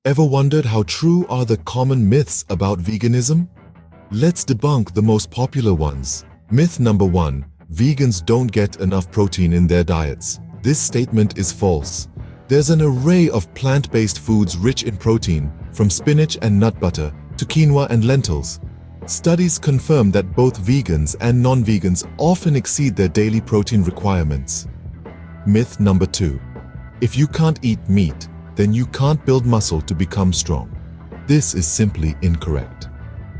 Ever wondered how true are the common myths about veganism? Let's debunk the most popular ones. Myth number 1. Vegans don't get enough protein in their diets. This statement is false. There's an array of plant-based foods rich in protein, from spinach and nut butter to quinoa and lentils. Studies confirm that both vegans and non-vegans often exceed their daily protein requirements. Myth number 2. If you can't eat meat, then you can't build muscle to become strong. This is simply incorrect.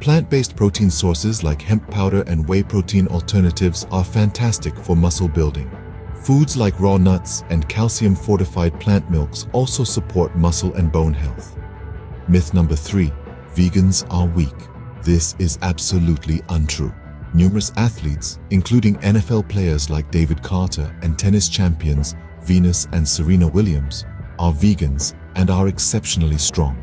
Plant-based protein sources like hemp powder and whey protein alternatives are fantastic for muscle building. Foods like raw nuts and calcium-fortified plant milks also support muscle and bone health. Myth number 3. Vegans are weak. This is absolutely untrue. Numerous athletes, including NFL players like David Carter and tennis champions Venus and Serena Williams, are vegans and are exceptionally strong.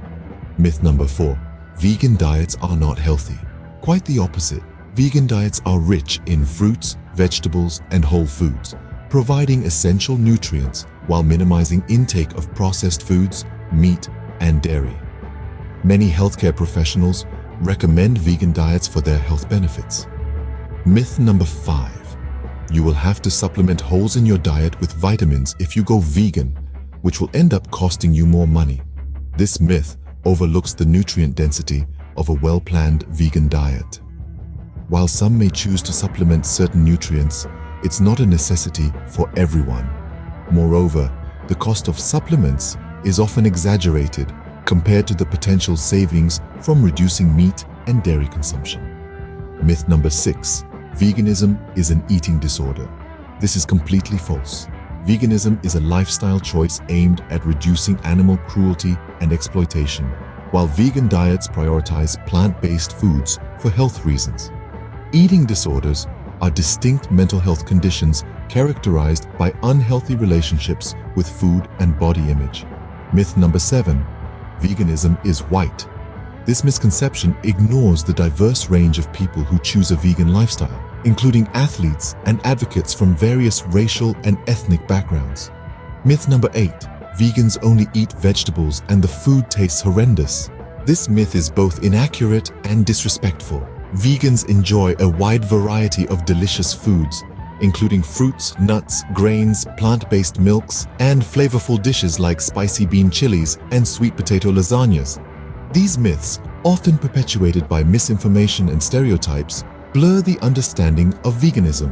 Myth number 4. Vegan diets are not healthy. Quite the opposite. Vegan diets are rich in fruits, vegetables, and whole foods, providing essential nutrients while minimizing intake of processed foods, meat, and dairy. Many healthcare professionals recommend vegan diets for their health benefits. Myth number 5. You will have to supplement holes in your diet with vitamins if you go vegan, which will end up costing you more money. This myth overlooks the nutrient density of a well-planned vegan diet. While some may choose to supplement certain nutrients, it's not a necessity for everyone. Moreover, the cost of supplements is often exaggerated compared to the potential savings from reducing meat and dairy consumption. Myth number 6. Veganism is an eating disorder. This is completely false. Veganism is a lifestyle choice aimed at reducing animal cruelty and exploitation, while vegan diets prioritize plant-based foods for health reasons. Eating disorders are distinct mental health conditions characterized by unhealthy relationships with food and body image. Myth number 7. Veganism is white. This misconception ignores the diverse range of people who choose a vegan lifestyle, including athletes and advocates from various racial and ethnic backgrounds. Myth number 8. Vegans only eat vegetables and the food tastes horrendous. This myth is both inaccurate and disrespectful. Vegans enjoy a wide variety of delicious foods, including fruits, nuts, grains, plant-based milks, and flavorful dishes like spicy bean chilies and sweet potato lasagnas. These myths, often perpetuated by misinformation and stereotypes, blur the understanding of veganism.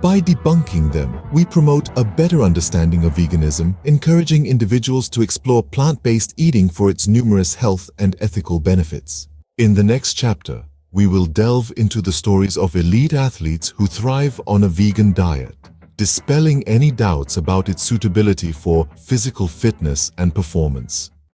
By debunking them, we promote a better understanding of veganism, encouraging individuals to explore plant-based eating for its numerous health and ethical benefits. In the next chapter, we will delve into the stories of elite athletes who thrive on a vegan diet, dispelling any doubts about its suitability for physical fitness and performance.